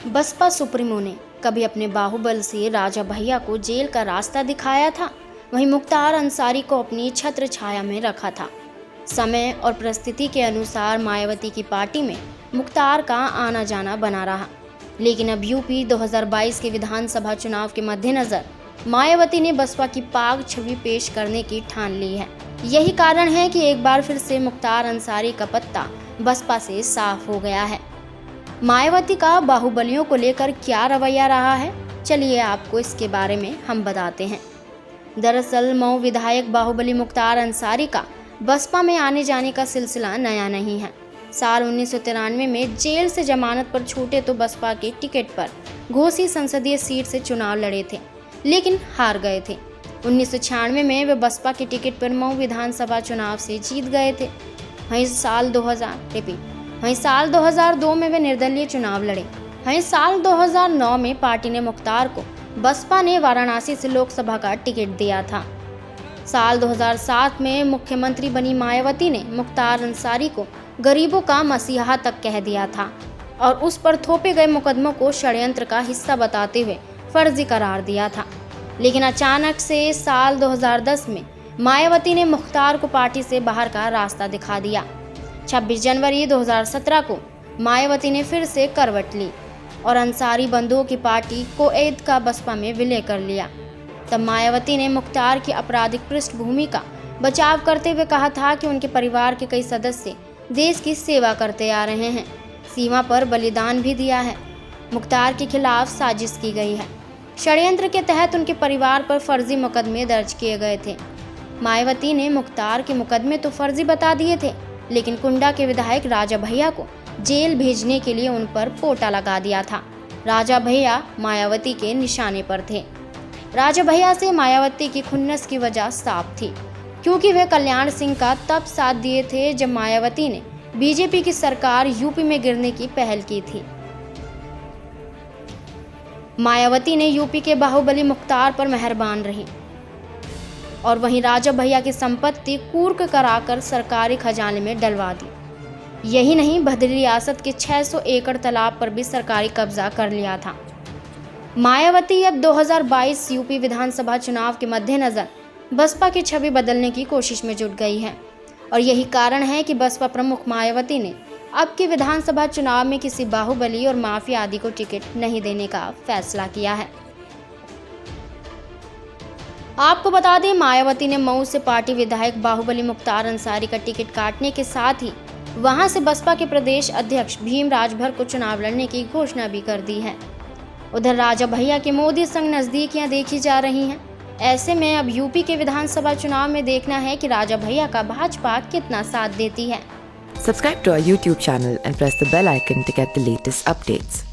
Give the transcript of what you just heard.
Baspa supremo ने कभी अपने बाहुबल से राजा भैया को जेल का रास्ता दिखाया था, वहीं मुख्तार अंसारी को अपनी छत्र छाया में रखा था। समय और परिस्थिति के अनुसार मायावती की पार्टी में मुख्तार का आना जाना बना रहा, लेकिन अब यूपी 2022 के विधानसभा चुनाव के मद्देनजर मायावती ने बसपा की पाग छवि पेश करने की ठान ली है। यही कारण है कि एक बार फिर से मुख्तार अंसारी का पत्ता बसपा से साफ हो गया है। मायावती का बाहुबलियों को लेकर क्या रवैया रहा है, चलिए आपको इसके बारे में हम बताते हैं। दरअसल मऊ विधायक बाहुबली मुख्तार अंसारी का बसपा में आने जाने का सिलसिला नया नहीं है। साल 1993 में जेल से जमानत पर छूटे तो बसपा के टिकट पर घोसी संसदीय सीट से चुनाव लड़े थे, लेकिन हार गए थे। 1996 में वे बसपा के टिकट पर मऊ विधानसभा चुनाव से जीत गए थे। वहीं साल 2002 में वे निर्दलीय चुनाव लड़े। वहीं साल 2009 में पार्टी ने मुख्तार को बसपा ने वाराणसी से लोकसभा का टिकट दिया था। साल 2007 में मुख्यमंत्री बनी मायावती ने मुख्तार अंसारी को गरीबों का मसीहा तक कह दिया था और उस पर थोपे गए मुकदमों को षड्यंत्र का हिस्सा बताते हुए फर्जी करार दिया था। लेकिन अचानक से साल 2010 में मायावती ने मुख्तार को पार्टी से बाहर का रास्ता दिखा दिया। 26 जनवरी 2017 को मायावती ने फिर से करवट ली और अंसारी बंधुओं की पार्टी कोएद का बसपा में विलय कर लिया। तब मायावती ने मुख्तार की आपराधिक पृष्ठभूमि का बचाव करते हुए कहा था कि उनके परिवार के कई सदस्य देश की सेवा करते आ रहे हैं, सीमा पर बलिदान भी दिया है। मुख्तार के खिलाफ साजिश की गई है। षड्यंत्र के तहत उनके परिवार पर फर्जी मुकदमे दर्ज किए गए थे। मायावती ने मुख्तार के मुकदमे तो फर्जी बता दिए थे, लेकिन कुंडा के विधायक राजा भैया को जेल भेजने के लिए उन पर पोटा लगा दिया था। राजा भैया मायावती के निशाने पर थे। राजा भैया से मायावती की खुन्नस की वजह साफ थी, क्योंकि वे कल्याण सिंह का तब साथ दिए थे जब मायावती ने बीजेपी की सरकार यूपी में गिरने की पहल की थी। मायावती ने यूपी के बाहुबली मुख्तार पर मेहरबान रही और वहीं राजा भैया की संपत्ति कुर्क कराकर सरकारी खजाने में डलवा दी। यही नहीं, भद्री रियासत के 600 एकड़ तालाब पर भी सरकारी कब्जा कर लिया था। मायावती अब 2022 यूपी विधानसभा चुनाव के मद्देनजर बसपा की छवि बदलने की कोशिश में जुट गई है और यही कारण है कि बसपा प्रमुख मायावती ने अब के विधानसभा चुनाव में किसी बाहुबली और माफिया आदि को टिकट नहीं देने का फैसला किया है। आपको बता दें, मायावती ने मऊ से पार्टी विधायक बाहुबली मुख्तार अंसारी का टिकट काटने के साथ ही वहां से बसपा के प्रदेश अध्यक्ष भीम राजभर को चुनाव लड़ने की घोषणा भी कर दी है। उधर राजा भैया के मोदी संग नजदीकियां देखी जा रही हैं। ऐसे में अब यूपी के विधानसभा चुनाव में देखना है कि राजा भैया का भाजपा कितना साथ देती है। Subscribe to our YouTube channel and press the bell icon to get the latest updates.